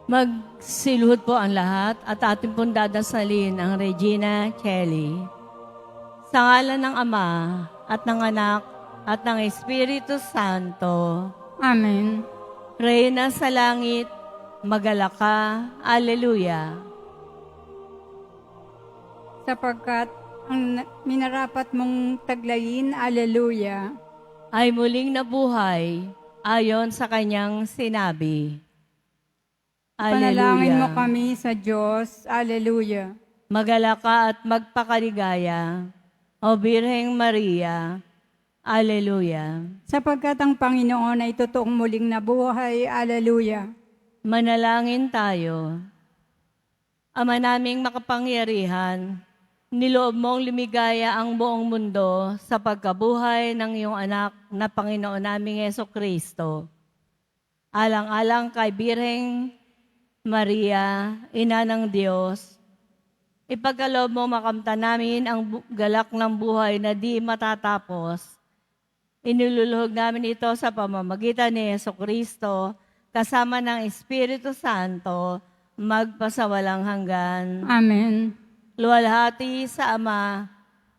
Magsiluhod po ang lahat at ating pong dadasalin ang Regina Kelly. Sa ngalan ng Ama at ng Anak at ng Espiritu Santo. Amen. Reyna sa langit, magalak ka. Alleluia. Sapagkat ang minarapat mong taglayin, Alleluia, Ay muling nabuhay ayon sa kanyang sinabi. panalangin mo Alleluia. kami sa Diyos, Alleluia. Magalak ka at magpakaligaya, O Birheng Maria. Alleluia. Sapagkat ang Panginoon ay totoong muling nabuhay, Alleluia. Manalangin tayo. Ama naming makapangyarihan, niloob mong lumigaya ang buong mundo sa pagkabuhay ng iyong anak na Panginoon naming Jesucristo. Alang-alang kay Birheng Maria, Ina ng Diyos, ipagkaloob mo makamtan namin ang galak ng buhay na di matatapos. Iniluluhog namin ito sa pamamagitan ni Jesucristo, kasama ng Espiritu Santo, magpasawalang hanggan. Amen. Luwalhati sa Ama,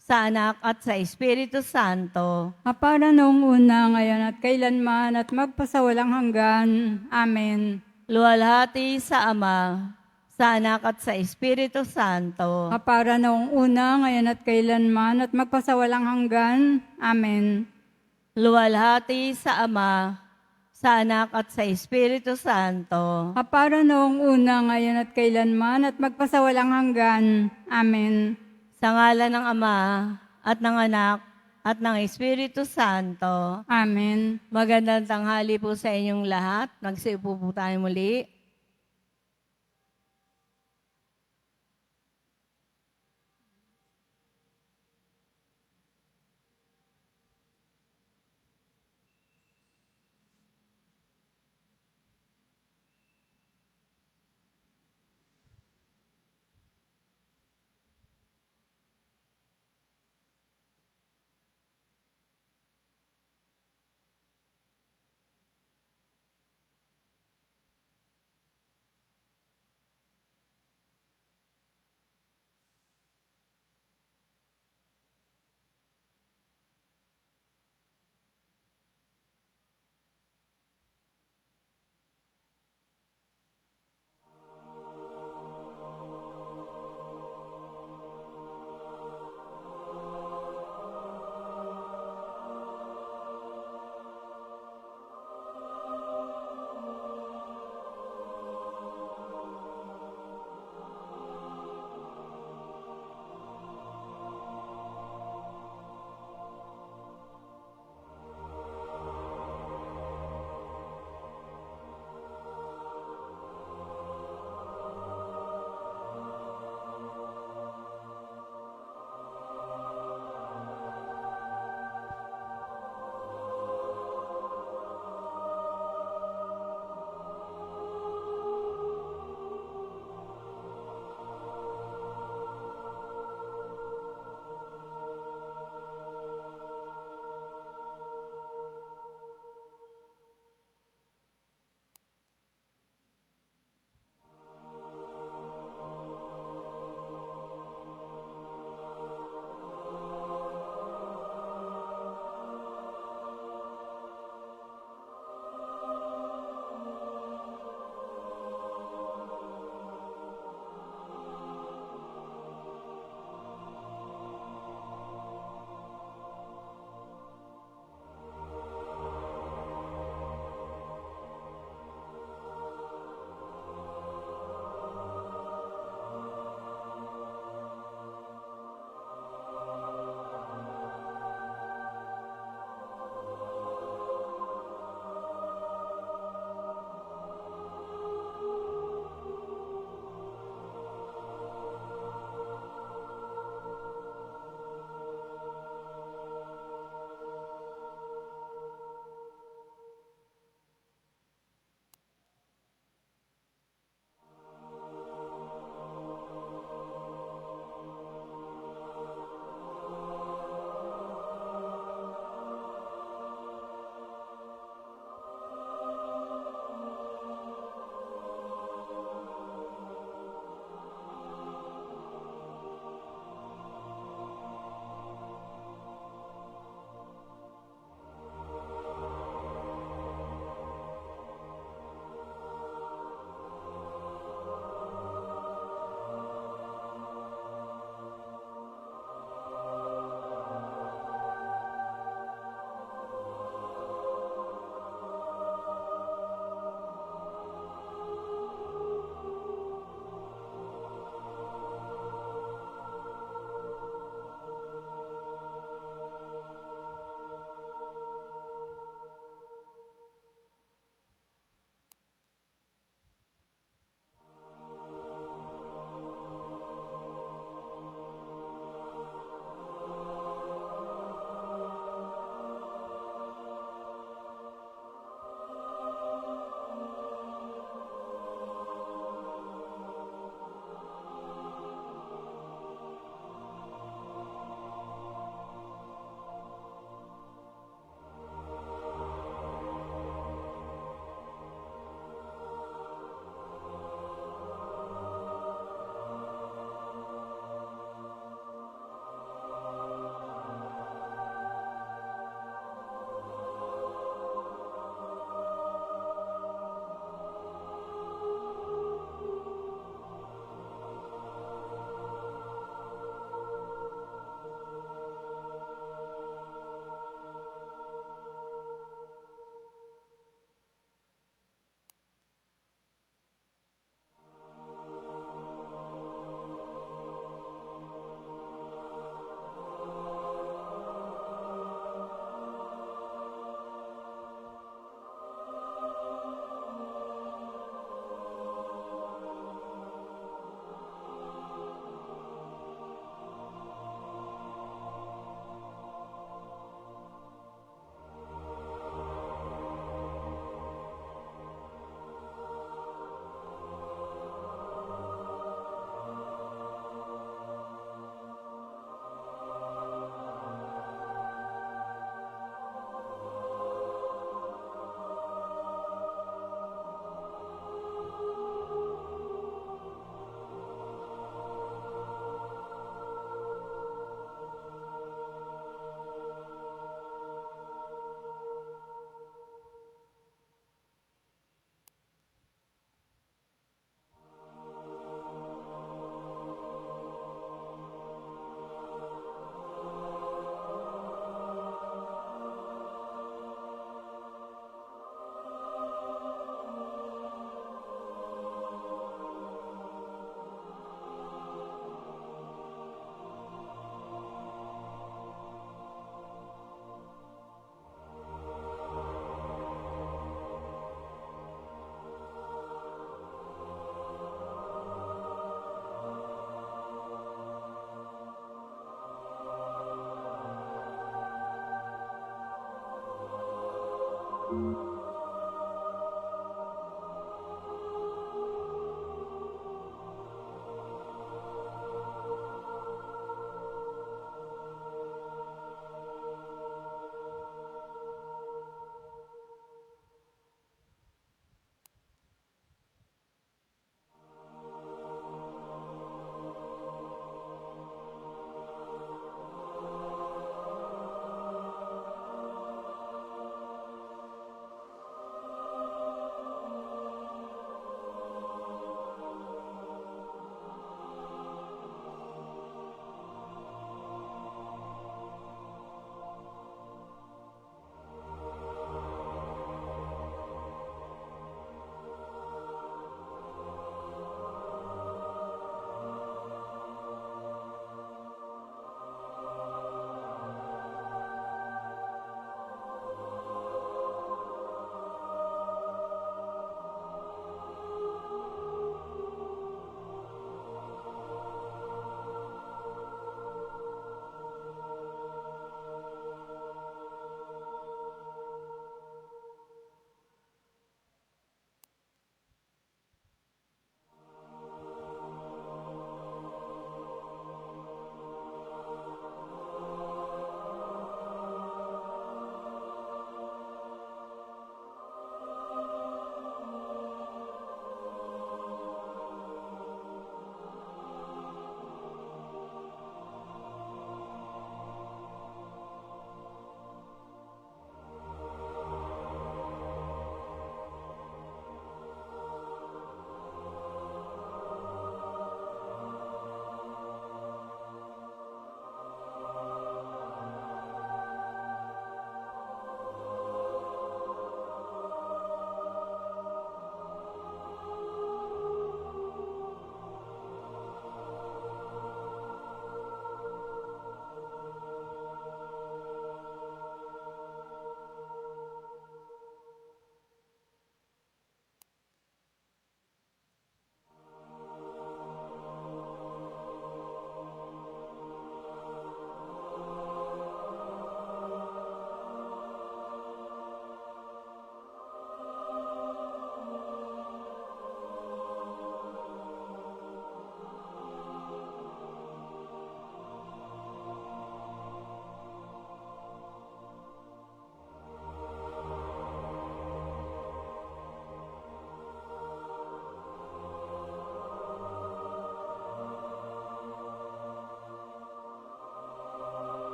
sa Anak at sa Espiritu Santo. Para noong una, ngayon at kailanman at magpasawalang hanggan. Amen. Luwalhati sa Ama, sa Anak at sa Espiritu Santo. Para noong una, ngayon at kailanman at magpasawalang hanggan. Amen. Luwalhati sa Ama, sa Anak at sa Espiritu Santo. Para noong una, ngayon at kailanman at magpasawalang hanggan. Amen. Sa ngalan ng Ama at ng Anak at ng Espiritu Santo. Amen. Magandang tanghali po sa inyong lahat. Nagsiupo po tayo muli.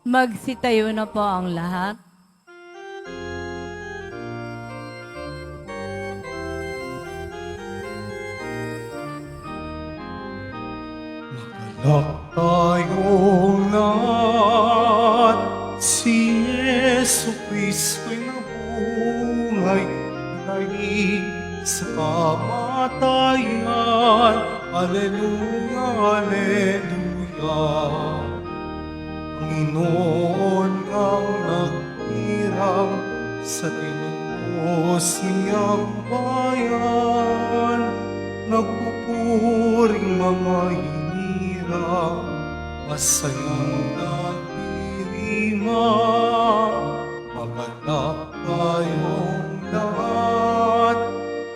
Magsitayo na po ang lahat. Magalak tayong lahat, si Yesu Cristo'y nabuhay, naging sa kamatayan. Alleluia, Alleluia. Panginoon ang nagtirang sa tinubos niyang bayan, nagpupuring mga hinirang, masayang nagdirima. Magalak tayong lahat,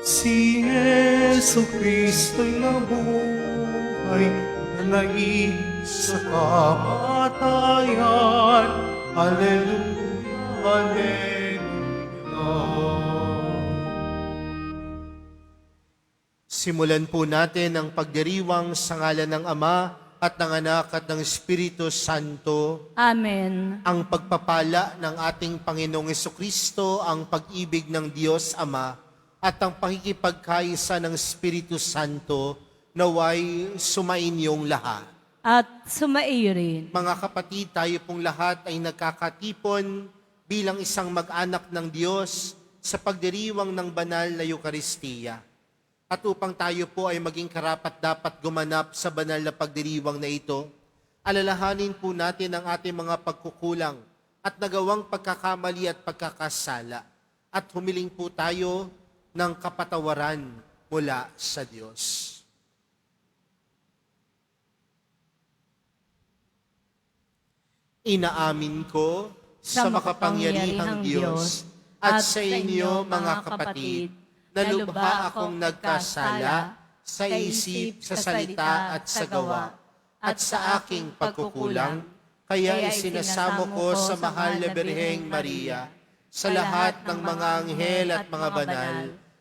si Yesu Cristo'y nabuhay, nanaig sa kamatayan. Alleluia, Alleluia. Simulan po natin ang pagdiriwang sa ngalan ng Ama at ng Anak at ng Espiritu Santo. Amen. Ang pagpapala ng ating Panginoong Jesucristo, ang pag-ibig ng Diyos Ama, at ang pakikipagkaisa ng Espiritu Santo, naway sumainyong lahat. At sumaiyo rin. Mga kapatid, tayo pong lahat ay nagkakatipon bilang isang mag-anak ng Diyos sa pagdiriwang ng banal na Eukaristiya. At upang tayo po ay maging karapat-dapat gumanap sa banal na pagdiriwang na ito, alalahanin po natin ang ating mga pagkukulang at nagawang pagkakamali at pagkakasala. At humiling po tayo ng kapatawaran mula sa Diyos. Inaamin ko sa makapangyarihang Diyos at sa inyo mga kapatid, na lubha akong nagkasala sa isip, sa salita at sa gawa, at sa aking pagkukulang, kaya isinasamo ko sa mahal na Birheng Maria, sa lahat ng mga anghel at mga banal,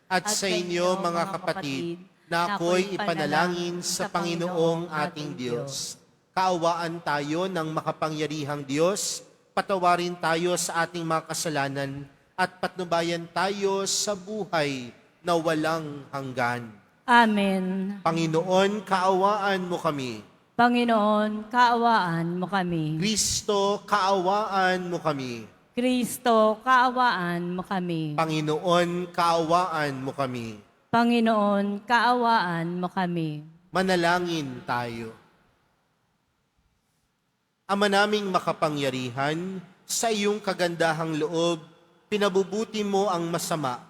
at sa inyo mga kapatid, na ako'y ipanalangin sa Panginoong ating Diyos. Kaawaan tayo ng makapangyarihang Diyos, patawarin tayo sa ating mga kasalanan, at patnubayan tayo sa buhay na walang hanggan. Amen. Panginoon, kaawaan mo kami. Panginoon, kaawaan mo kami. Kristo, kaawaan mo kami. Kristo, kaawaan mo kami. Panginoon, kaawaan mo kami. Panginoon, kaawaan mo kami. Manalangin tayo. Ama naming makapangyarihan, sa iyong kagandahang loob, pinabubuti mo ang masama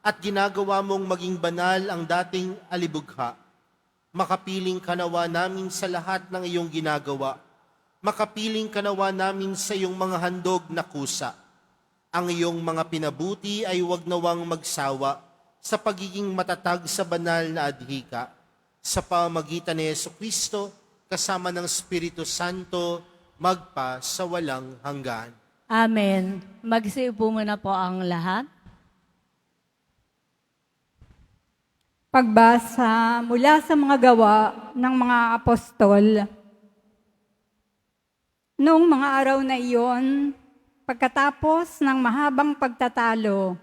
at ginagawa mong maging banal ang dating alibugha. Makapiling kanawa namin sa lahat ng iyong ginagawa. Makapiling kanawa namin sa iyong mga handog na kusa. Ang iyong mga pinabuti ay huwag nawang magsawa sa pagiging matatag sa banal na adhika. Sa pamamagitan ni Jesucristo, kasama ng Espiritu Santo, magpa sa walang hanggan. Amen. Magsiupo muna po ang lahat. Pagbasa mula sa mga gawa ng mga apostol. Noong mga araw na iyon, pagkatapos ng mahabang pagtatalo,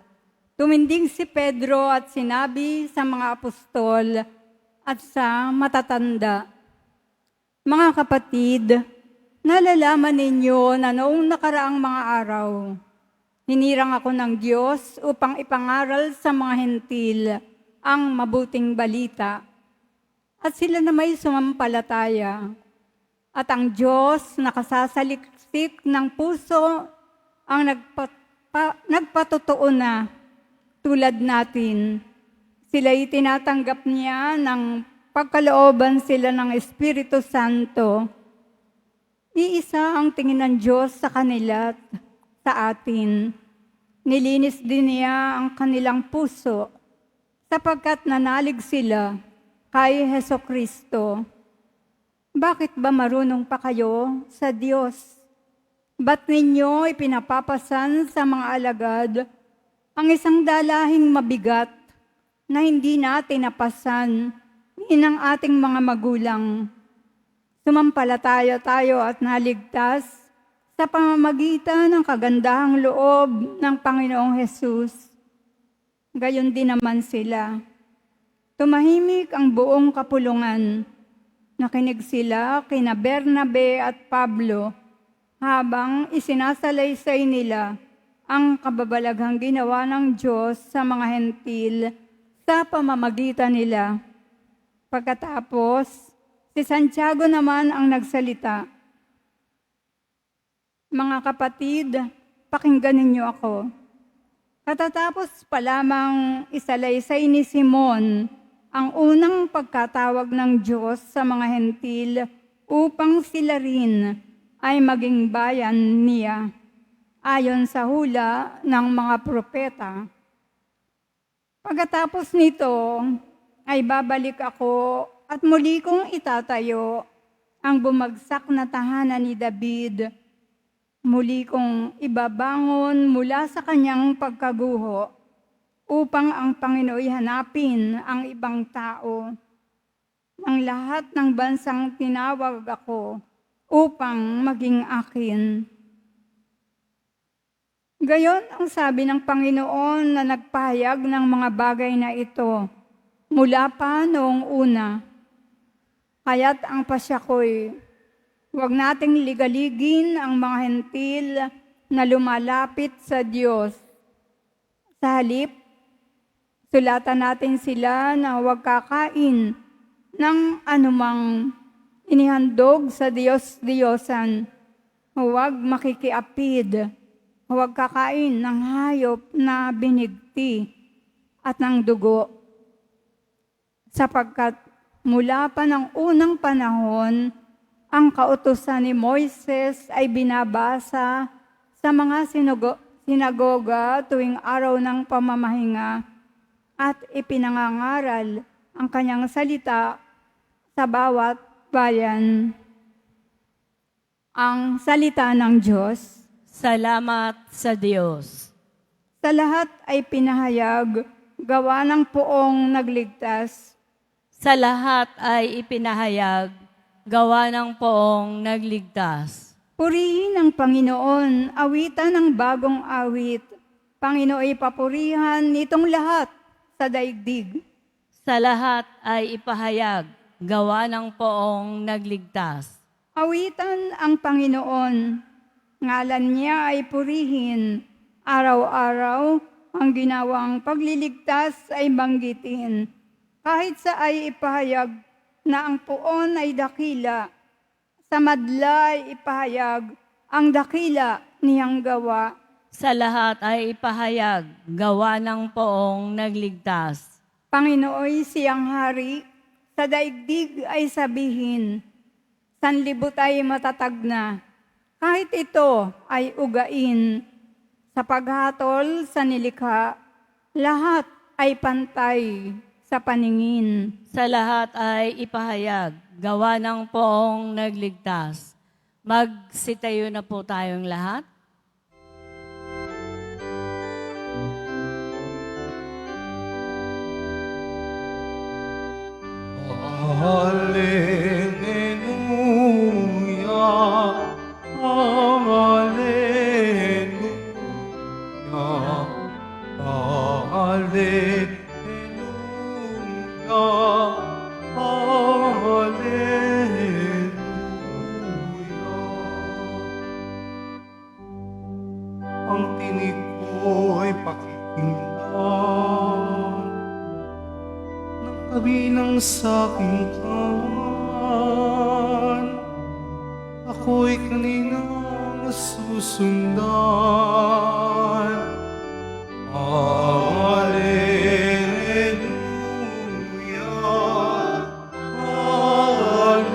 tuminding si Pedro at sinabi sa mga apostol at sa matatanda, "Mga kapatid, nalalaman ninyo na noong nakaraang mga araw, hinirang ako ng Diyos upang ipangaral sa mga hentil ang mabuting balita. At sila na may sumampalataya. At ang Diyos na kasasaliksik ng puso ang nagpatotoo na tulad natin. Sila'y tinatanggap niya ng pagkalooban sila ng Espiritu Santo. Iisa ang tingin ng Diyos sa kanila at sa atin. Nilinis din niya ang kanilang puso sapagkat nanalig sila kay Hesukristo. Bakit ba marunong pa kayo sa Diyos? Ba't ninyo ipinapapasan sa mga alagad ang isang dalahing mabigat na hindi natin napasan ng ating mga magulang? Sumampalataya tayo at naligtas sa pamamagitan ng kagandahang loob ng Panginoong Hesus. Gayon din naman sila. Tumahimik ang buong kapulungan. Nakinig sila kina Bernabe at Pablo habang isinasalaysay nila ang kababalaghang ginawa ng Diyos sa mga hentil sa pamamagitan nila. Pagkatapos, si Santiago naman ang nagsalita. Mga kapatid, pakinggan ninyo ako. Katatapos pa lamang isalaysay ni Simon ang unang pagkatawag ng Diyos sa mga hentil upang sila rin ay maging bayan niya, ayon sa hula ng mga propeta. Pagkatapos nito ay babalik ako at muli kong itatayo ang bumagsak na tahanan ni David. Muli kong ibabangon mula sa kanyang pagkaguho upang ang Panginooy hanapin ang ibang tao. ng lahat ng bansang tinawag ako upang maging akin. Gayon ang sabi ng Panginoon na nagpahayag ng mga bagay na ito mula pa noong una. Kaya't ang pasya ko'y huwag nating ligaligin ang mga hentil na lumalapit sa Diyos. Sa halip, sulatan natin sila na huwag kakain ng anumang inihandog sa Diyos-Diyosan. Huwag makikiapid. Huwag kakain ng hayop na binigti at ng dugo. Sapagkat mula pa ng unang panahon, ang kautusan ni Moises ay binabasa sa mga sinagoga tuwing araw ng pamamahinga at ipinangangaral ang kanyang salita sa bawat bayan. Ang salita ng Diyos. Salamat sa Diyos. Sa lahat ay pinahayag, gawa ng poong nagligtas. Sa lahat ay ipinahayag, gawa ng poong nagligtas. Purihin ang Panginoon, awitan ng bagong awit. Panginooy papurihan nitong lahat sa daigdig. Sa lahat ay ipahayag, gawa ng poong nagligtas. Awitan ang Panginoon, ngalan niya ay purihin. Araw-araw, ang ginawang pagliligtas ay banggitin. Kahit sa ay ipahayag na ang poon ay dakila, sa madla ay ipahayag ang dakila niyang gawa. Sa lahat ay ipahayag, gawa ng poong nagligtas. Panginooy siyang hari, sa daigdig ay sabihin, sanlibot ay matatag na. Kahit ito ay ugain, sa paghatol sa nilikha, lahat ay pantay sa paningin. Sa lahat ay ipahayag, gawa ng poong nagligtas. Magsitayo na po tayong lahat. Hallelujah, Hallelujah, Hallelujah, Hallelujah. Ang tinig ko'y pakikinggan ng kabilang sa aking kawan. Ako'y kaninang susundan. Hallelujah, Hallelujah,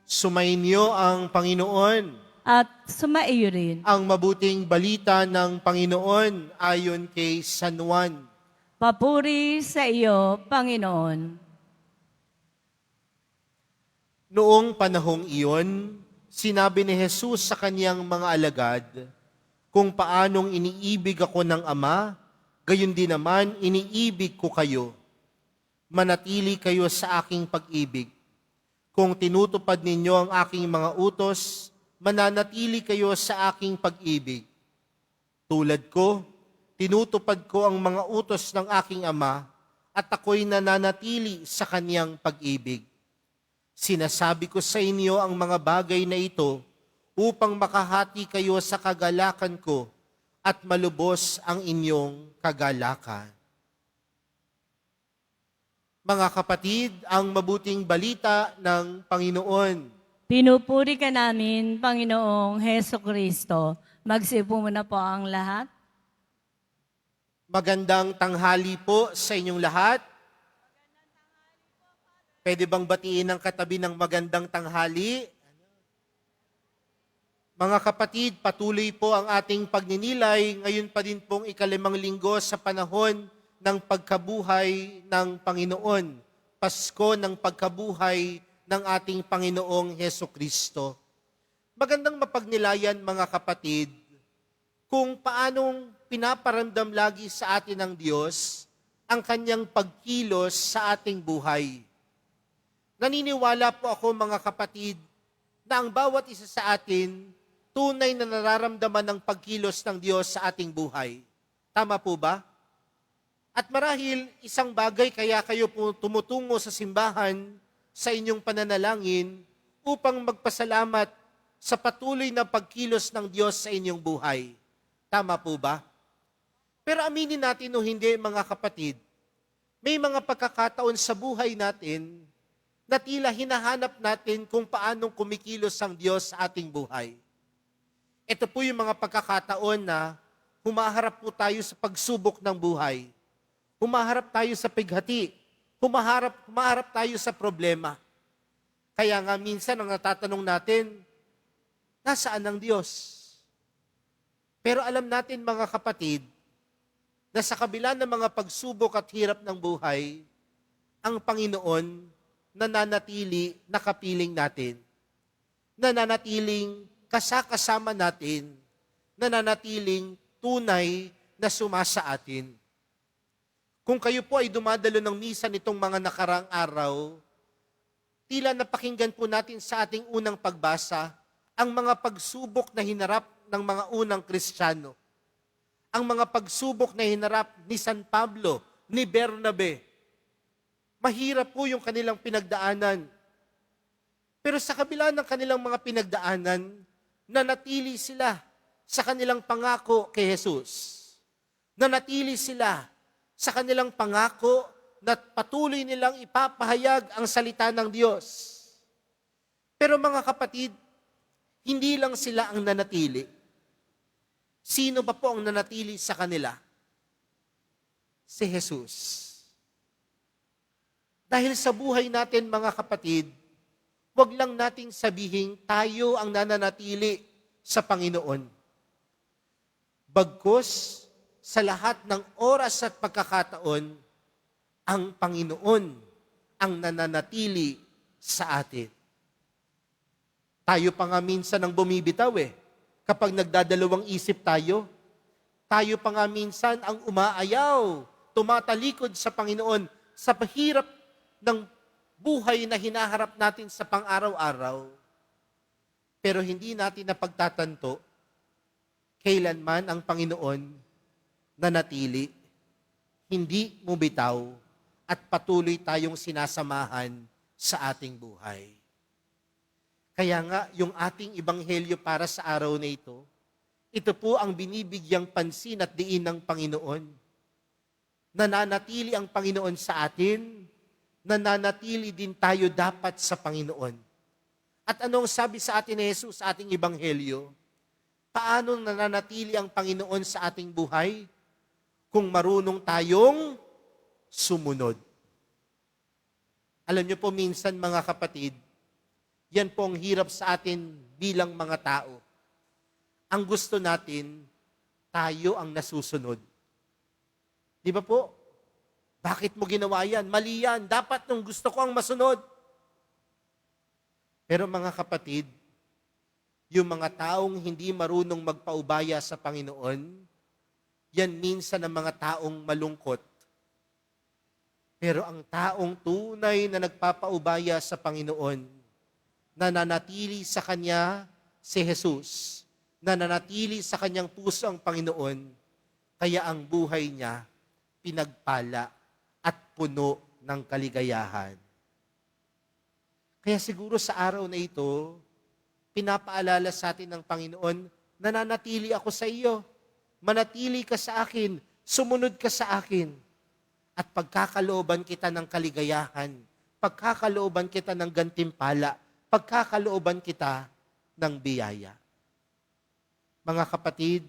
Sumainyo ang Panginoon. At sumaiyo rin. Ang mabuting balita ng Panginoon ayon kay San Juan. Papuri sa iyo, Panginoon. Noong panahong iyon, sinabi ni Jesus sa kaniyang mga alagad, kung paanong iniibig ako ng Ama, gayon din naman iniibig ko kayo. Manatili kayo sa aking pag-ibig. Kung tinutupad ninyo ang aking mga utos, mananatili kayo sa aking pag-ibig. Tulad ko, tinutupad ko ang mga utos ng aking Ama at ako'y nananatili sa kaniyang pag-ibig. Sinasabi ko sa inyo ang mga bagay na ito upang makahati kayo sa kagalakan ko at malubos ang inyong kagalakan. Mga kapatid, ang mabuting balita ng Panginoon. Pinupuri ka namin, Panginoong Heso Kristo. Magsipo muna po ang lahat. Magandang tanghali po sa inyong lahat. Pwede bang batiin ang katabi ng magandang tanghali? Mga kapatid, patuloy po ang ating pagninilay. Ngayon pa din pong ikalimang linggo sa panahon ng pagkabuhay ng Panginoon. Pasko ng pagkabuhay ng ating Panginoong Heso Kristo. Magandang mapagnilayan mga kapatid kung paanong pinaparamdam lagi sa atin ng Diyos ang kanyang pagkilos sa ating buhay. Naniniwala po ako mga kapatid na ang bawat isa sa atin tunay na nararamdaman ng pagkilos ng Diyos sa ating buhay. Tama po ba? At marahil isang bagay kaya kayo po tumutungo sa simbahan sa inyong pananalangin upang magpasalamat sa patuloy na pagkilos ng Diyos sa inyong buhay. Tama po ba? Pero aminin natin o hindi mga kapatid, may mga pagkakataon sa buhay natin na tila hinahanap natin kung paanong kumikilos ang Diyos sa ating buhay. Ito po yung mga pagkakataon na humaharap po tayo sa pagsubok ng buhay. Humaharap tayo sa pighati. Humaharap tayo sa problema. Kaya nga minsan ang natatanong natin, nasaan ang Diyos? Pero alam natin mga kapatid, na sa kabila ng mga pagsubok at hirap ng buhay, ang Panginoon nananatili nakapiling natin. Nananatiling kasama natin, nananatiling tunay na sumasa atin. Kung kayo po ay dumadalo ng misa nitong mga nakaraang araw, tila napakinggan po natin sa ating unang pagbasa ang mga pagsubok na hinarap ng mga unang Kristiyano. Ang mga pagsubok na hinarap ni San Pablo, ni Bernabe. Mahirap po yung kanilang pinagdaanan. Pero sa kabila ng kanilang mga pinagdaanan, nanatili sila sa kanilang pangako kay Jesus. Nanatili sila sa kanilang pangako na patuloy nilang ipapahayag ang salita ng Diyos. Pero mga kapatid, hindi lang sila ang nanatili. Sino ba po ang nanatili sa kanila? Si Jesus. Dahil sa buhay natin mga kapatid, wag lang nating sabihin tayo ang nananatili sa Panginoon. Bagkus, sa lahat ng oras at pagkakataon, ang Panginoon ang nananatili sa atin. Tayo pa nga minsan ang bumibitaw Kapag nagdadalawang isip tayo pa nga minsan ang umaayaw, tumatalikod sa Panginoon sa pahirap ng buhay na hinaharap natin sa pang-araw-araw. Pero hindi natin napagtatanto kailanman ang Panginoon nanatili, hindi bumitaw, at patuloy tayong sinasamahan sa ating buhay. Kaya nga, yung ating ebanghelyo para sa araw na ito po ang binibigyang pansin at diin ng Panginoon. Nananatili ang Panginoon sa atin, nananatili din tayo dapat sa Panginoon. At anong sabi sa atin ni Jesus sa ating ebanghelyo? Paano nananatili ang Panginoon sa ating buhay? Kung marunong tayong sumunod. Alam niyo po minsan mga kapatid, yan po ang hirap sa atin bilang mga tao. Ang gusto natin, tayo ang nasusunod. Di ba po? Bakit mo ginawa yan? Mali yan. Dapat nung gusto ko ang masunod. Pero mga kapatid, yung mga taong hindi marunong magpaubaya sa Panginoon, yan minsan ang mga taong malungkot. Pero ang taong tunay na nagpapaubaya sa Panginoon, nananatili sa Kanya si Jesus, nananatili sa Kanyang puso ang Panginoon, kaya ang buhay niya pinagpala at puno ng kaligayahan. Kaya siguro sa araw na ito, pinapaalala sa atin ng Panginoon, nananatili ako sa iyo, manatili ka sa akin, sumunod ka sa akin, at pagkakalooban kita ng kaligayahan, pagkakalooban kita ng gantimpala, pagkakalooban kita ng biyaya. Mga kapatid,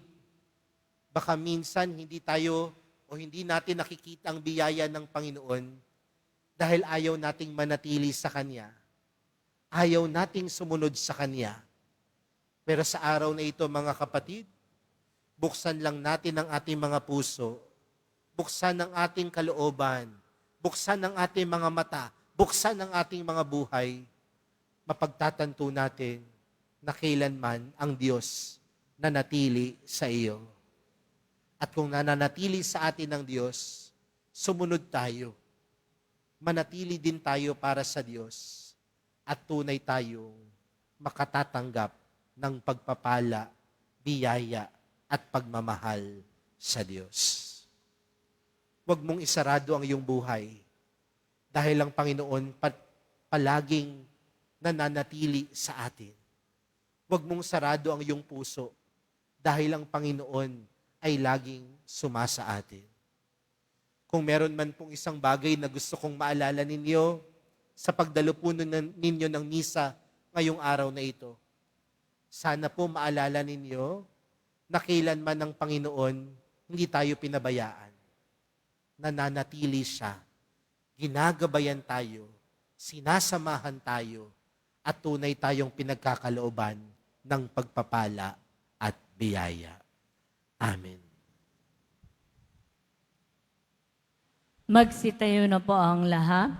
baka minsan hindi tayo o hindi natin nakikita ang biyaya ng Panginoon dahil ayaw nating manatili sa Kanya. Ayaw nating sumunod sa Kanya. Pero sa araw na ito, mga kapatid, buksan lang natin ang ating mga puso buksan ang ating kalooban, buksan ang ating mga mata, buksan ang ating mga buhay, mapagtatanto natin na kailanman ang Diyos nanatili sa iyo. At kung nananatili sa atin ang Diyos, sumunod tayo. Manatili din tayo para sa Diyos at tunay tayong makatatanggap ng pagpapala, biyaya at pagmamahal sa Diyos. Huwag mong isarado ang iyong buhay dahil ang Panginoon palaging nananatili sa atin. Huwag mong sarado ang iyong puso dahil ang Panginoon ay laging sumasa atin. Kung meron man pong isang bagay na gusto kong maalala ninyo sa pagdalupunan ninyo ng misa ngayong araw na ito, sana po maalala ninyo na kailanman ng Panginoon hindi tayo pinabayaan. Nananatili siya, ginagabayan tayo, sinasamahan tayo, at tunay tayong pinagkakalooban ng pagpapala at biyaya. Amen. Magsitayo na po ang lahat.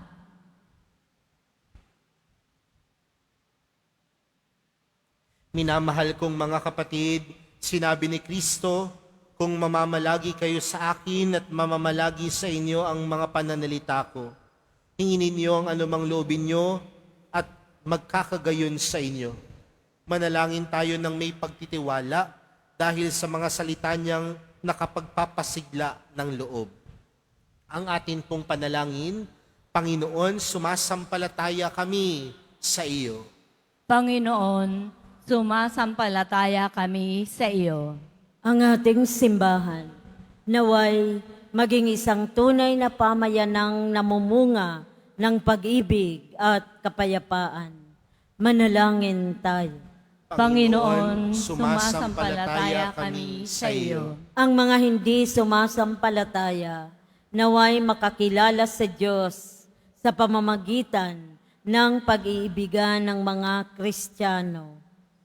Minamahal kong mga kapatid, sinabi ni Kristo, kung mamamalagi kayo sa akin at mamamalagi sa inyo ang mga pananalita ko, hingin ninyo ang anumang loobin nyo at magkakagayon sa inyo. Manalangin tayo ng may pagtitiwala dahil sa mga salita niyang nakapagpapasigla ng loob. Ang atin pong panalangin, Panginoon, sumasampalataya kami sa iyo. Panginoon, sumasampalataya kami sa iyo. Ang ating simbahan, naway maging isang tunay na pamayanang namumunga ng pag-ibig at kapayapaan. Manalangin tayo. Panginoon, sumasampalataya kami sa iyo. Ang mga hindi sumasampalataya, naway makakilala sa Diyos sa pamamagitan ng pag-iibigan ng mga Kristiyano.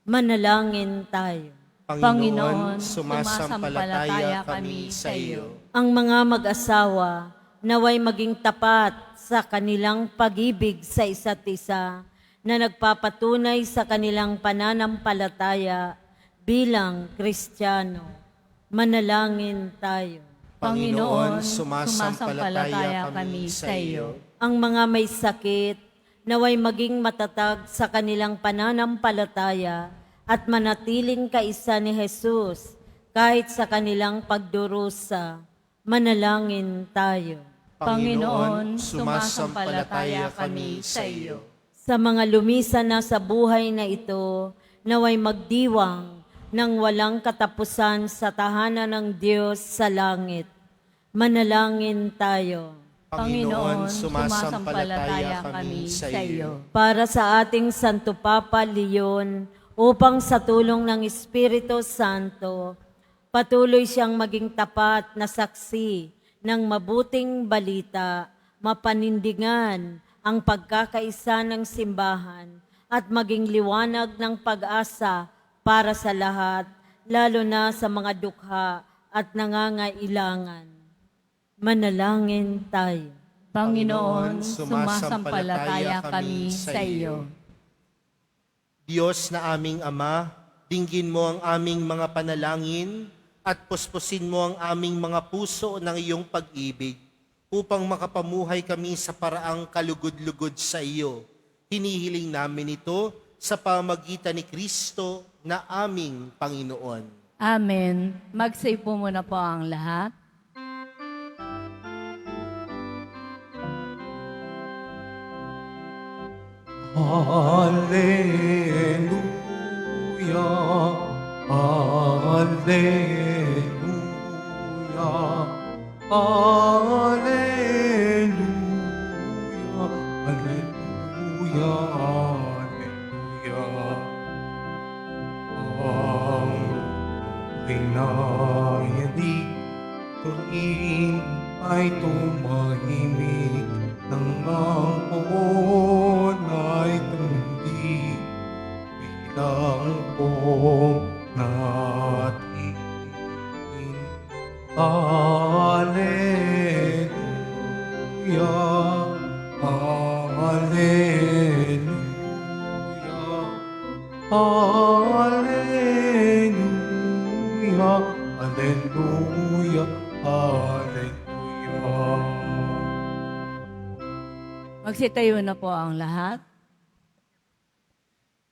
Manalangin tayo. Panginoon, sumasampalataya kami sa iyo. Ang mga mag-asawa, naway maging tapat sa kanilang pag-ibig sa isa't isa na nagpapatunay sa kanilang pananampalataya bilang Kristiyano. Manalangin tayo. Panginoon, sumasampalataya kami sa iyo. Ang mga may sakit, naway maging matatag sa kanilang pananampalataya at manatiling kaisa ni Jesus kahit sa kanilang pagdurusa. Manalangin tayo. Panginoon, sumasampalataya kami sa iyo. Sa mga lumisan na sa buhay na ito, naway magdiwang ng walang katapusan sa tahanan ng Diyos sa langit. Manalangin tayo. Panginoon, sumasampalataya kami sa iyo. Para sa ating Santo Papa Leon, upang sa tulong ng Espiritu Santo, patuloy siyang maging tapat na saksi ng mabuting balita, mapanindigan ang pagkakaisa ng simbahan at maging liwanag ng pag-asa para sa lahat, lalo na sa mga dukha at nangangailangan. Manalangin tayo. Panginoon, sumasampalataya kami sa iyo. Diyos na aming Ama, dinggin mo ang aming mga panalangin at puspusin mo ang aming mga puso ng iyong pag-ibig upang makapamuhay kami sa paraang kalugod-lugod sa iyo. Hinihiling namin ito sa pamagitan ni Kristo na aming Panginoon. Amen. Magsay po muna po ang lahat. Hallelujah, Hallelujah, Hallelujah, Hallelujah, Hallelujah. Ang pinayanig tuwing ay tumahimik nang ang poon ay tumindi bilang poong natin. Hallelujah. Alleluia, Alleluia, Alleluia. Magsitayo na po ang lahat.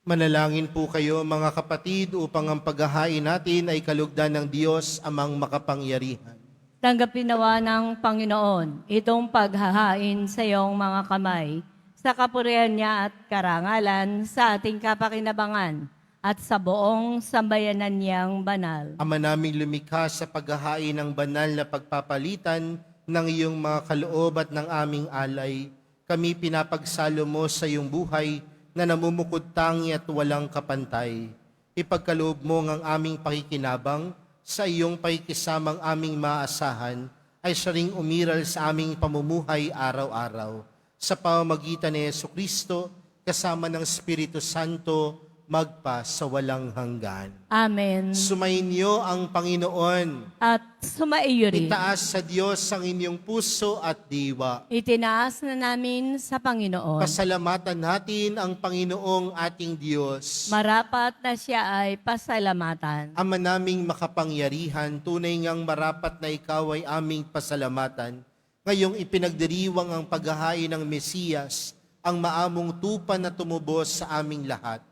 Manalangin po kayo mga kapatid upang ang paghahain natin ay kalugdan ng Diyos amang makapangyarihan. Tanggapin nawa ng Panginoon itong paghahain sa iyong mga kamay, sa kapurihan niya at karangalan, sa ating kapakinabangan, at sa buong sambayanan niyang banal. Ama naming lumikha sa paghahain ng banal na pagpapalitan ng iyong mga kaloob at ng aming alay, kami pinapagsalo mo sa iyong buhay na namumukod tangi at walang kapantay. Ipagkaloob mo ang aming pakikinabang sa iyong pakikisamang aming maasahan ay siya ring umiral sa aming pamumuhay araw-araw. Sa pamamagitan ni Jesucristo, kasama ng Espiritu Santo, magpa sa walang hanggan. Amen. Sumainyo ang Panginoon. At sumaiyo rin. Itaas sa Diyos ang inyong puso at diwa. Itinaas na namin sa Panginoon. Pasalamatan natin ang Panginoong ating Diyos. Marapat na siya ay pasalamatan. Ama naming makapangyarihan, tunay ngang marapat na ikaw ay aming pasalamatan. Ngayong ipinagdiriwang ang paghahain ng Mesiyas, ang maamong tupa na tumubos sa aming lahat.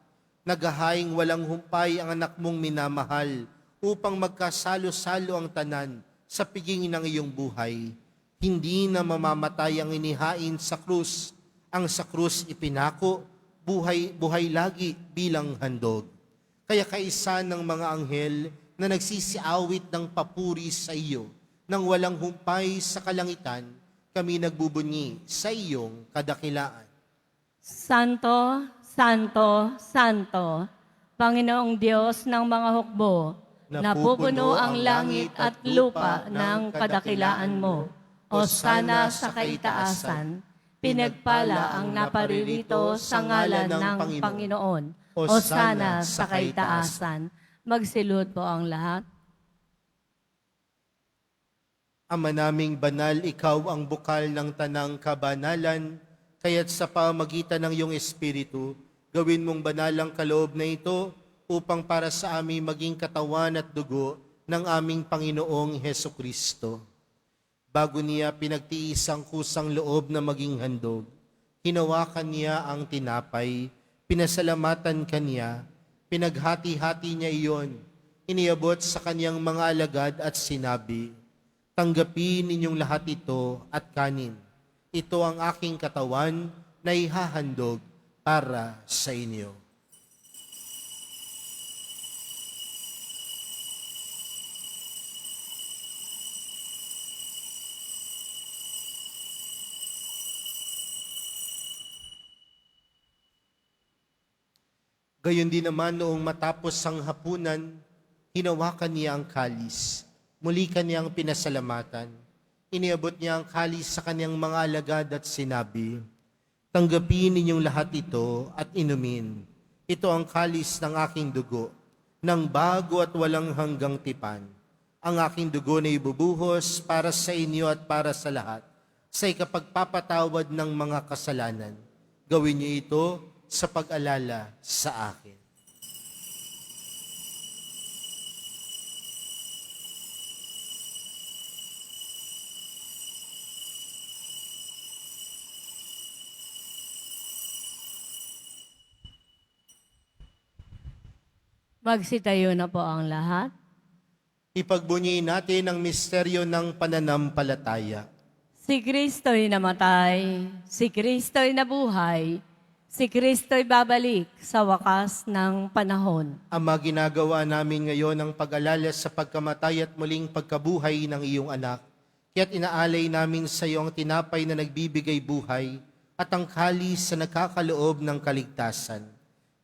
Naghahaing walang humpay ang anak mong minamahal upang magkasalo-salo ang tanan sa piging ng iyong buhay. Hindi na mamamatay ang inihain sa krus. Ang sa krus ipinako, buhay lagi bilang handog. Kaya kaisa ng mga anghel na nagsisiawit ng papuri sa iyo, nang walang humpay sa kalangitan, kami nagbubunyi sa iyong kadakilaan. Santo, Santo, Santo, Panginoong Diyos ng mga hukbo, napupuno ang langit at lupa ng kadakilaan mo. Hosana sa kaitaasan, pinagpala ang naparirito sa ngalan ng Panginoon. Hosana sa kaitaasan. Magsilud po ang lahat. Ama naming banal, ikaw ang bukal ng tanang kabanalan, kaya't sa pamagitan ng iyong Espiritu, gawin mong banal ang kaloob na ito upang para sa amin maging katawan at dugo ng aming Panginoong Hesukristo. Bago niya pinagtiis ang kusang loob na maging handog, hinawakan niya ang tinapay, pinasalamatan kaniya, pinaghati-hati niya iyon, iniabot sa kaniyang mga alagad at sinabi, "Tanggapin ninyong lahat ito at kanin. Ito ang aking katawan na ihahandog para sa inyo." Gayon din naman noong matapos ang hapunan, hinawakan niya ang kalis. Muli kaniyang pinasalamatan. Iniabot niya ang kalis sa kaniyang mga alagad at sinabi, "Tanggapin ninyong lahat ito at inumin. Ito ang kalis ng aking dugo, ng bago at walang hanggang tipan. Ang aking dugo na ibubuhos para sa inyo at para sa lahat, sa ikapagpapatawad ng mga kasalanan. Gawin niyo ito sa pag-alala sa akin." Magsitayo na po ang lahat. Ipagbunyiin natin ang misteryo ng pananampalataya. Si Kristo'y namatay, si Kristo'y nabuhay, si Kristo'y babalik sa wakas ng panahon. Ama, ginagawa namin ngayon ang pag-alala sa pagkamatay at muling pagkabuhay ng iyong anak. Kaya't inaalay namin sa iyo ang tinapay na nagbibigay buhay at ang kalis na nakakaloob ng kaligtasan.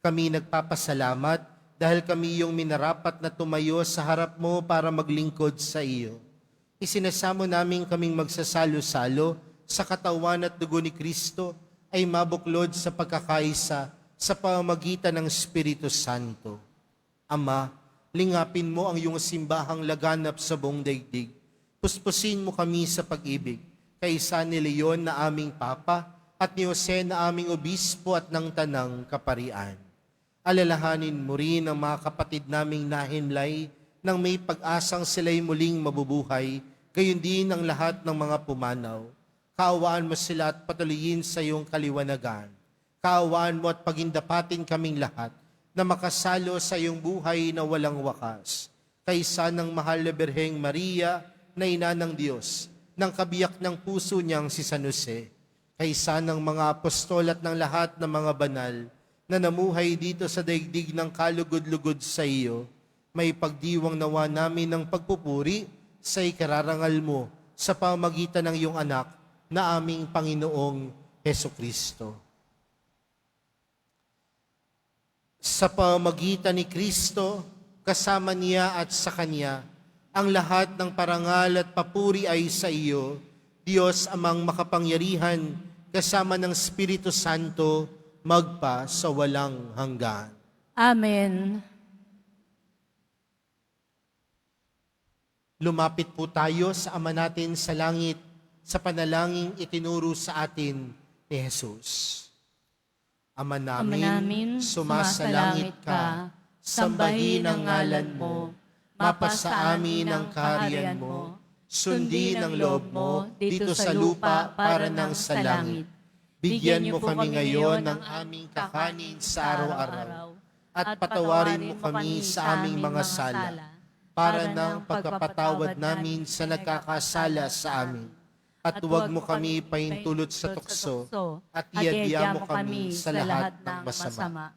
Kami nagpapasalamat dahil kami iyong minarapat na tumayo sa harap mo para maglingkod sa iyo. Isinasamo namin kaming magsasalo-salo sa katawan at dugo ni Kristo ay mabuklod sa pagkakaisa sa pamamagitan ng Espiritu Santo. Ama, lingapin mo ang iyong simbahang laganap sa buong daigdig. Puspusin mo kami sa pag-ibig, kaysa ni Leon na aming Papa, at ni Jose na aming Obispo at ng Tanang Kaparian. Alalahanin mo rin ang mga kapatid naming nahimlay nang may pag-asang sila'y muling mabubuhay, gayon din ang lahat ng mga pumanaw. Kaawaan mo sila at patuloyin sa iyong kaliwanagan. Kaawaan mo at pagindapatin kaming lahat na makasalo sa iyong buhay na walang wakas. Kaysa ng mahal na Birheng Maria na ina ng Diyos, ng kabiyak ng puso niyang si San Jose, kaysa ng mga apostol at ng lahat ng mga banal na namuhay dito sa daigdig ng kalugod-lugod sa iyo, may pagdiwang nawa namin ng pagpupuri sa ikararangal mo sa pamagitan ng iyong anak na aming Panginoong Hesukristo. Sa pamagitan ni Kristo, kasama niya at sa Kanya, ang lahat ng parangal at papuri ay sa iyo, Diyos amang makapangyarihan, kasama ng Espiritu Santo, magpa sa walang hanggan. Amen. Lumapit po tayo sa Ama natin sa langit sa panalangin itinuro sa atin ni Jesus. Ama namin, sumasalangit ka, sambahin ang ngalan mo, mapasa amin ang kaharian mo, sundin ang loob mo dito sa lupa para nang sa langit. Bigyan mo kami ngayon ng aming kakanin sa araw-araw at patawarin mo kami sa aming mga sala para ng pagpapatawad namin sa nagkakasala sa amin. At huwag mo kami paintulot sa tukso at iadya mo kami sa lahat ng masama.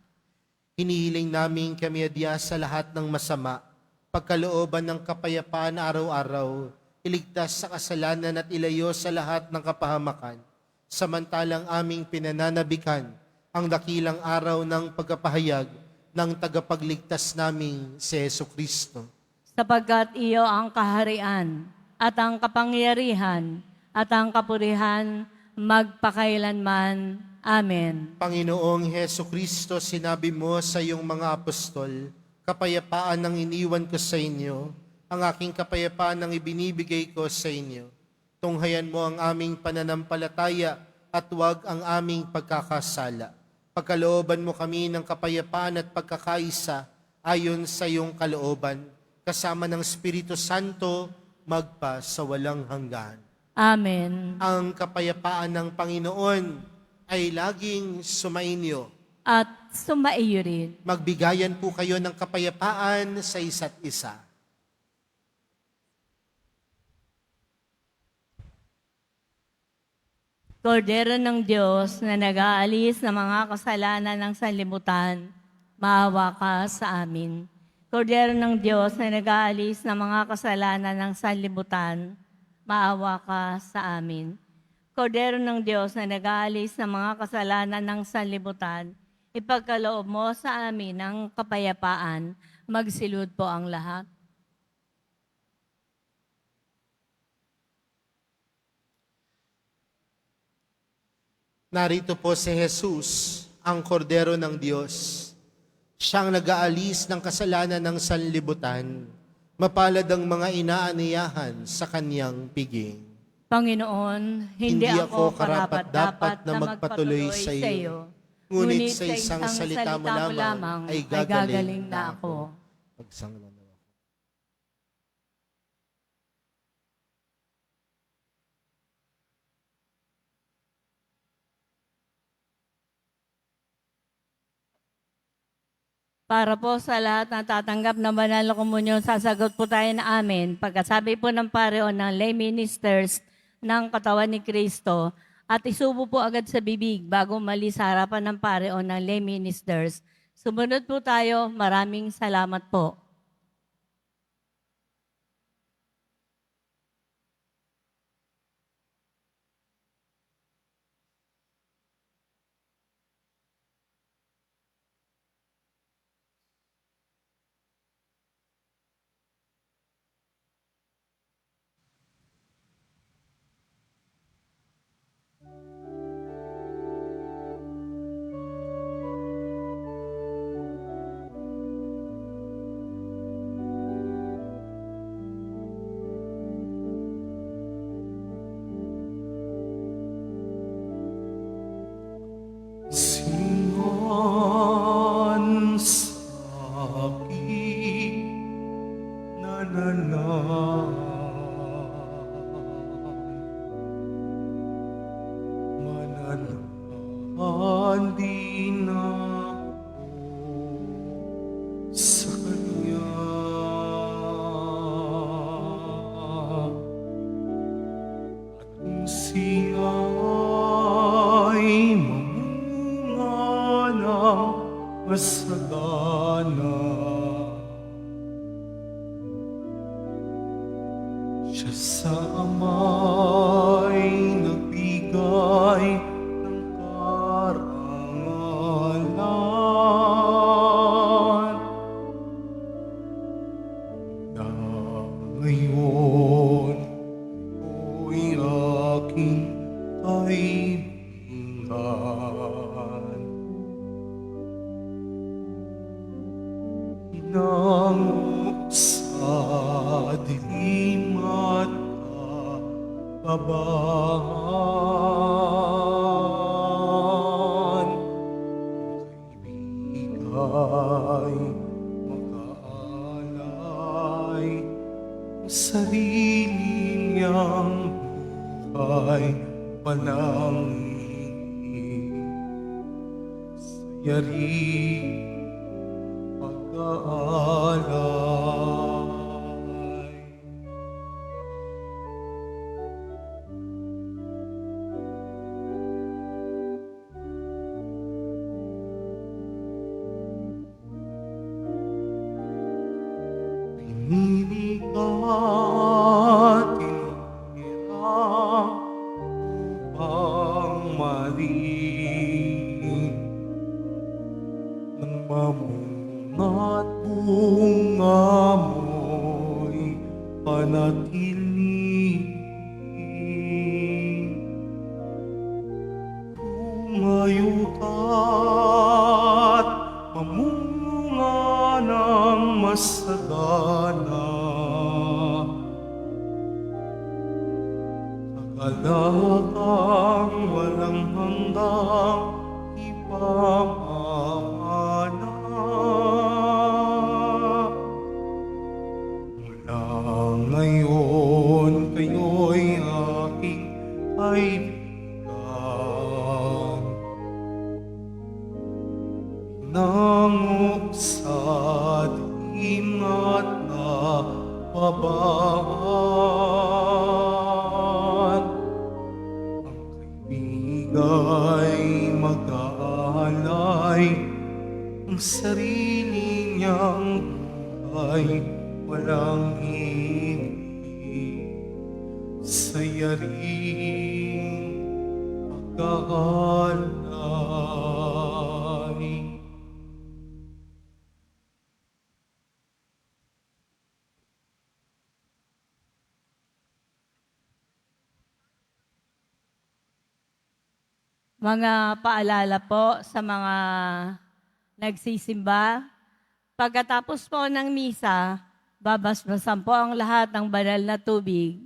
Hinihiling namin kami adya sa lahat ng masama, pagkalooban ng kapayapaan araw-araw, iligtas sa kasalanan at ilayo sa lahat ng kapahamakan, samantalang aming pinananabikan ang dakilang araw ng pagkapahayag ng tagapagligtas naming si Jesucristo. Sapagkat iyo ang kaharian at ang kapangyarihan at ang kapurihan magpakailanman. Amen. Panginoong Jesucristo, sinabi mo sa iyong mga apostol, kapayapaan ang iniwan ko sa inyo, ang aking kapayapaan ang ibinibigay ko sa inyo. Tunghayan mo ang aming pananampalataya at huwag ang aming pagkakasala. Pagkalooban mo kami ng kapayapaan at pagkakaisa ayon sa iyong kalooban, kasama ng Espiritu Santo, magpa sa walang hanggan. Amen. Ang kapayapaan ng Panginoon ay laging sumainyo. At sumaiyo rin. Magbigayan po kayo ng kapayapaan sa isa't isa. Kordero ng Diyos na nag-aalis ng mga kasalanan ng sanlibutan, maawa ka sa amin. Kordero ng Diyos na nag-aalis ng mga kasalanan ng sanlibutan, maawa ka sa amin. Kordero ng Diyos na nag-aalis ng mga kasalanan ng sanlibutan, ipagkaloob mo sa amin ang kapayapaan, magsilud po ang lahat. Narito po si Jesus, ang kordero ng Diyos. Siyang nag-aalis ng kasalanan ng sanlibutan, mapalad ang mga inaaniyahan sa kanyang piging. Panginoon, hindi ako karapat-dapat na magpatuloy sa iyo. Ngunit sa isang salita mo lamang ay gagaling na ako. Pagsanglan na ako. Para po sa lahat na tatanggap ng banal na komunyon, sasagot po tayo na amen. Pagkasabi po ng pareho ng lay ministers ng katawan ni Kristo at isubo po agad sa bibig bago umalis sa harapan ng pareho ng lay ministers. Sumunod po tayo. Maraming salamat po. sa ama'y nagbigay ng karangalan na ngayon ko'y aking kaibigan. Inangok sa dilim at kabahan, kaibigay mag-aalay ang sarili niyang buhay panangin sa yari pag-aalay. Piniling at tinirang upang maling ng mamungat bunga mo'y panatili. Pumayutat mamunga ng masagana, kagalagang walang hanggang ipamamana. Mula ngayon kayo'y aking kaibigan, nangok sa dilim at napabahan. Ang kaibigay mag-aalay ang sarili niyang buhay walang ibig sa yaring pag-aalay. Mga paalala po sa mga nagsisimba. Pagkatapos po ng misa, babasbasan po ang lahat ng banal na tubig.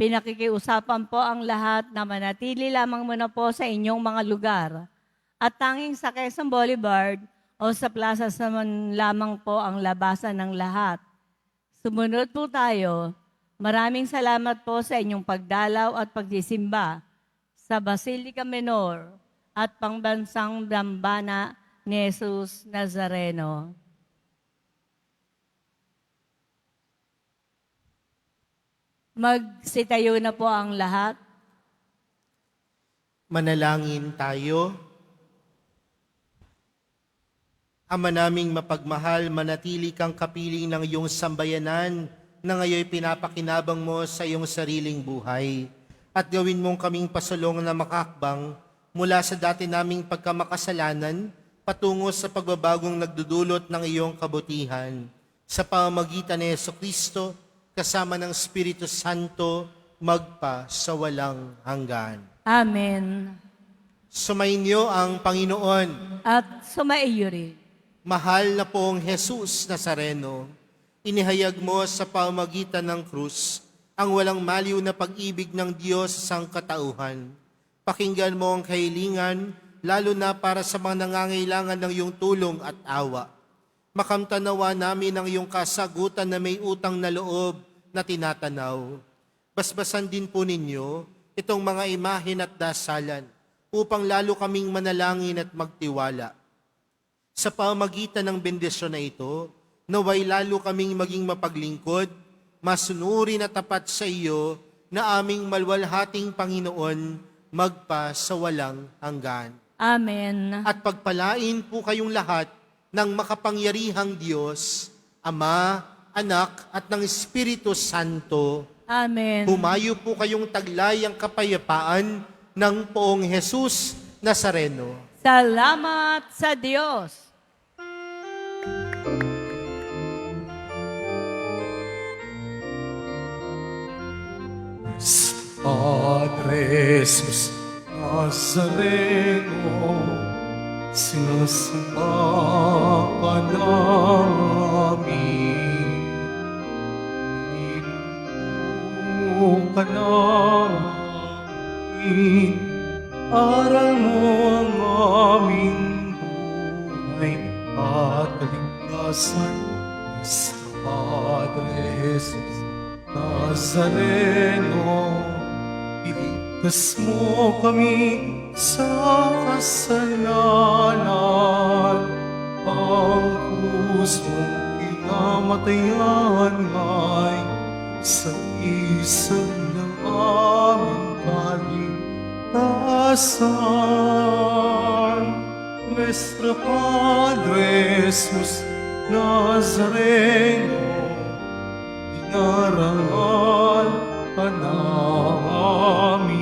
Pinakikiusapan po ang lahat na manatili lamang muna po sa inyong mga lugar. At tanging sa Quezon Boulevard o sa plaza naman lamang po ang labasan ng lahat. Sumunod po tayo. Maraming salamat po sa inyong pagdalaw at pagsisimba sa Basilica Menor at Pangbansang Dambana ni Jesus Nazareno. Magsitayo na po ang lahat. Manalangin tayo. Ama naming mapagmahal, manatili kang kapiling ng iyong sambayanan na ngayon pinapakinabang mo sa iyong sariling buhay. At gawin mong kaming pasulong na makakbang mula sa dati naming pagkamakasalanan patungo sa pagbabagong nagdudulot ng iyong kabutihan. Sa pamamagitan ni Jesucristo, kasama ng Espiritu Santo, magpa sa walang hanggan. Amen. Sumainyo ang Panginoon. At sumaiyo rin. Mahal na pong Jesus Nazareno, inihayag mo sa pamamagitan ng krus ang walang maliw na pag-ibig ng Diyos sa sangkatauhan. Pakinggan mo ang kahilingan, lalo na para sa mga nangangailangan ng iyong tulong at awa. Makamtanawa namin ang iyong kasagutan na may utang na loob na tinatanaw. Basbasan din po ninyo itong mga imahen at dasalan upang lalo kaming manalangin at magtiwala. Sa pamamagitan ng bendisyon na ito, naway lalo kaming maging mapaglingkod, masunuri na tapat sa iyo na aming malwalhating Panginoon magpa sa walang hanggan. Amen. At pagpalain po kayong lahat ng makapangyarihang Diyos, Ama, Anak at ng Espiritu Santo. Amen. Humayo po kayong taglay ang kapayapaan ng Poong Jesus Nazareno. Salamat sa Diyos. Padre Jesus Nazareno, sinasamba ka namin. Inupo ka namin, aral mo ang aming buhay at kaligtasan. Sa Padre Jesus Nazareno, iligtas mo kami sa kasalanan. Ang krus mong pinamatayan ay sa isang ng aming kaligtasan. Nuestra Padre Jesus Nazareno, dinarangal ka namin.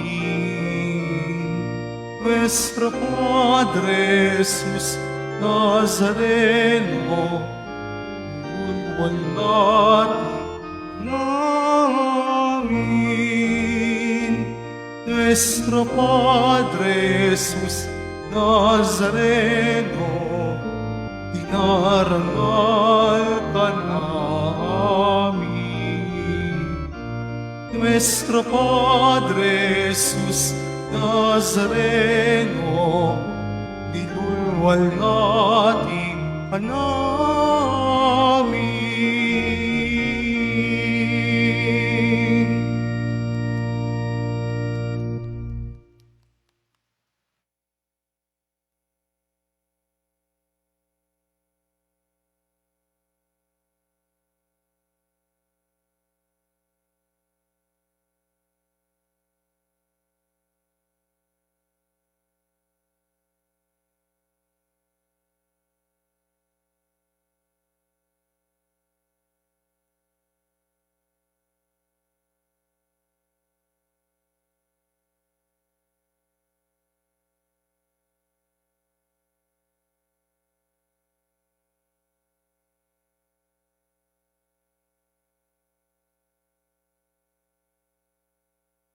Nuestro Padre Jesus Nazareno, luwalhati namin. Nuestro Padre Jesus Nazareno, dinarangal ka namin. Nuestro Padre Jesus Nazareno, nilulwalhati ka namin.